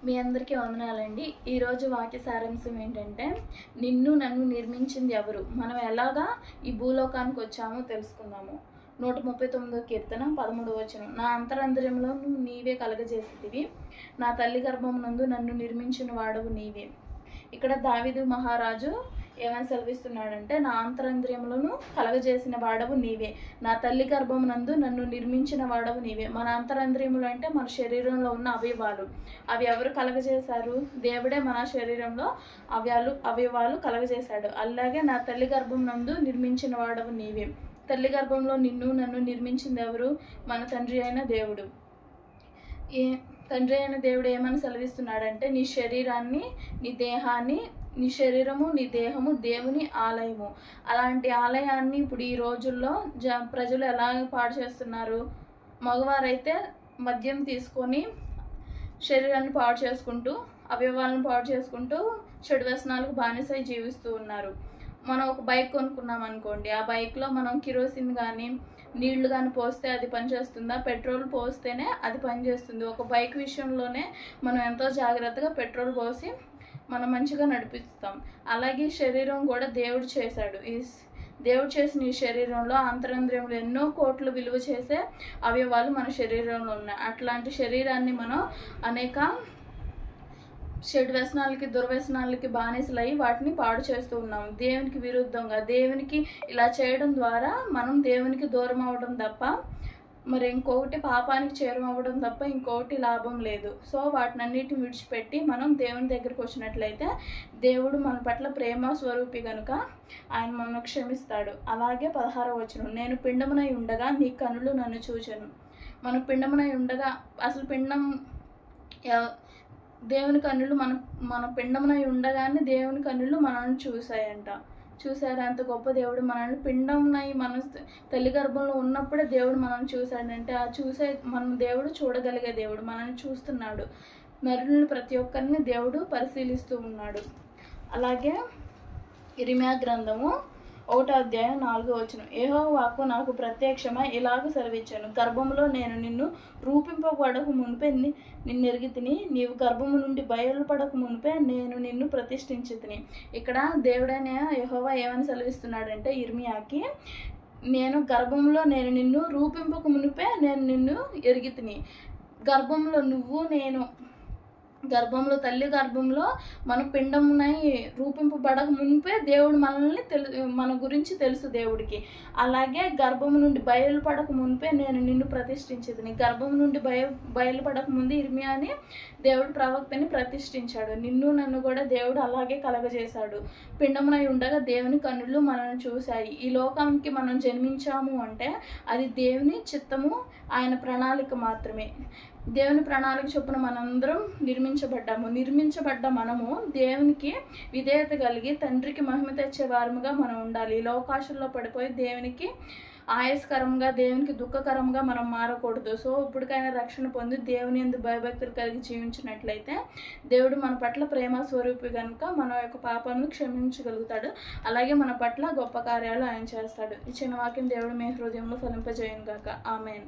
మీ అందరికీ వందనాలండి. ఈరోజు వాక్య సారాంశం ఏంటంటే, నిన్ను నన్ను నిర్మించింది ఎవరు? మనం ఎలాగా ఈ భూలోకానికి వచ్చామో తెలుసుకుందాము. 139 కీర్తన 13వ వచనం. నా అంతరంద్రియంలో నువ్వు నీవే కలగజేసితివి, నా తల్లి గర్భమునందు నన్ను నిర్మించిన వాడవు నీవే. ఇక్కడ దావీదు మహారాజు ఏమని సెలవిస్తున్నాడంటే, నా అంతరంద్రియములను కలగజేసిన వాడవు నీవే, నా తల్లి గర్భమునందు నన్ను నిర్మించిన వాడవు నీవే. మన అంతరంద్రియములు అంటే మన శరీరంలో ఉన్న అవయవాలు. అవి ఎవరు కలగజేశారు? దేవుడే మన శరీరంలో అవయవాలు కలగజేశాడు. అలాగే నా తల్లి గర్భమునందు నిర్మించిన వాడవు నీవే. తల్లి గర్భంలో నిన్ను నన్ను నిర్మించింది ఎవరు? మన తండ్రి అయిన దేవుడు. తండ్రి అయిన దేవుడు ఏమని సెలవిస్తున్నాడంటే, నీ శరీరాన్ని, నీ దేహాన్ని, నీ శరీరము నీ దేహము దేవుని ఆలయము. అలాంటి ఆలయాన్ని ఇప్పుడు ఈ రోజుల్లో ప్రజలు ఎలా పాడు చేస్తున్నారు? మగవారైతే మద్యం తీసుకొని శరీరాన్ని పాడు చేసుకుంటూ, అవయవాలను పాడు చేసుకుంటూ చెడు వ్యసనాలకు బానిసై జీవిస్తూ ఉన్నారు. మనం ఒక బైక్ కొనుక్కున్నాం అనుకోండి, ఆ బైక్లో మనం కిరోసిన్ కానీ నీళ్లు కానీ పోస్తే అది పనిచేస్తుందా? పెట్రోల్ పోస్తేనే అది పనిచేస్తుంది. ఒక బైక్ విషయంలోనే మనం ఎంతో జాగ్రత్తగా పెట్రోల్ పోసి మనం మంచిగా నడిపిస్తాం. అలాగే శరీరం కూడా దేవుడు చేశాడు. దేవుడు చేసిన ఈ శరీరంలో అంతరంద్రియంలో ఎన్నో కోట్లు విలువ చేసే అవయవాలు మన శరీరంలో ఉన్నాయి. అట్లాంటి శరీరాన్ని మనం అనేక చెడు వ్యసనాలకి, దుర్వ్యసనాలకి బానిసలై వాటిని పాడు చేస్తూ ఉన్నాం. దేవునికి విరుద్ధంగా దేవునికి ఇలా చేయడం ద్వారా మనం దేవునికి దూరం అవ్వడం తప్ప మరి ఇంకొకటి పాపానికి చేరువ అవ్వడం తప్ప ఇంకొకటి లాభం లేదు. సో వాటినన్నిటిని విడిచిపెట్టి మనం దేవుని దగ్గరికి వచ్చినట్లయితే దేవుడు మన పట్ల ప్రేమ స్వరూపి కనుక ఆయన మనను క్షమిస్తాడు. అలాగే 16వ వచనం, నేను పిండమునై ఉండగా నీ కనులు నన్ను చూచెను. మనం పిండమునై ఉండగా, అసలు పిండం దేవుని కన్నులు మన పిండమునై ఉండగానే దేవుని కన్నులు మనల్ని చూశాయంట. చూశారు. అంత గొప్ప దేవుడు మనల్ని పిండంనై మన తల్లి గర్భంలో ఉన్నప్పుడే దేవుడు మనల్ని చూశాడంటే, ఆ చూసే మన దేవుడు చూడగలిగే దేవుడు మనల్ని చూస్తున్నాడు. నరులను ప్రతి ఒక్కరిని దేవుడు పరిశీలిస్తూ ఉన్నాడు. అలాగే ఇర్మియా గ్రంథము 1వ అధ్యాయం 4వ వచనం, యెహోవాకు నాకు ప్రత్యక్షమై ఇలాగ సెలవిచ్చాను, గర్భములో నేను నిన్ను రూపింపబడక మునిపే నిన్నెరిగితిని, నీవు గర్భము నుండి బయలుపడక మునిపే నేను నిన్ను ప్రతిష్ఠించితిని. ఇక్కడ దేవుడైన యెహోవా ఏమని సెలవిస్తున్నాడంటే ఇర్మియాకి, గర్భంలో నేను నిన్ను రూపింపక మునిపే నేను నిన్ను ఎరిగితిని. గర్భంలో తల్లి గర్భంలో మన పిండమునై రూపింపబడక మునిపే దేవుడు మన గురించి తెలుసు దేవుడికి. అలాగే గర్భము నుండి బయలుపడక మునిపే నేను నిన్ను ప్రతిష్ఠించేది. గర్భం నుండి బయలుపడక ముందు ఇర్మియాని దేవుడు ప్రవక్తని ప్రతిష్ఠించాడు. నిన్ను నన్ను కూడా దేవుడు అలాగే కలగజేశాడు. పిండమునై ఉండగా దేవుని కన్నులు మనల్ని చూశాయి. ఈ లోకానికి మనం జన్మించాము అంటే అది దేవుని చిత్తము, ఆయన ప్రణాళిక మాత్రమే. దేవుని ప్రణాళిక చొప్పున మనందరం నిర్మించబడ్డ మనము దేవునికి విధేయత కలిగి తండ్రికి మహిమ తెచ్చే వారముగా మనం ఉండాలి. ఈ లోకాశల్లో పడిపోయి దేవునికి ఆయాస్కరంగా, దేవునికి దుఃఖకరంగా మనం మారకూడదు. సో ఇప్పటికైనా రక్షణ పొంది దేవుని యందు భయభక్తులు కలిగి జీవించినట్లయితే దేవుడు మన పట్ల ప్రేమ స్వరూపి కనుక మన యొక్క పాపాలను క్షమించగలుగుతాడు. అలాగే మన పట్ల గొప్ప కార్యాలు ఆయన చేస్తాడు. ఈ చిన్న వాక్యం దేవుడు మీ హృదయంలో ఫలింపజేయను గాక. ఆమేన్.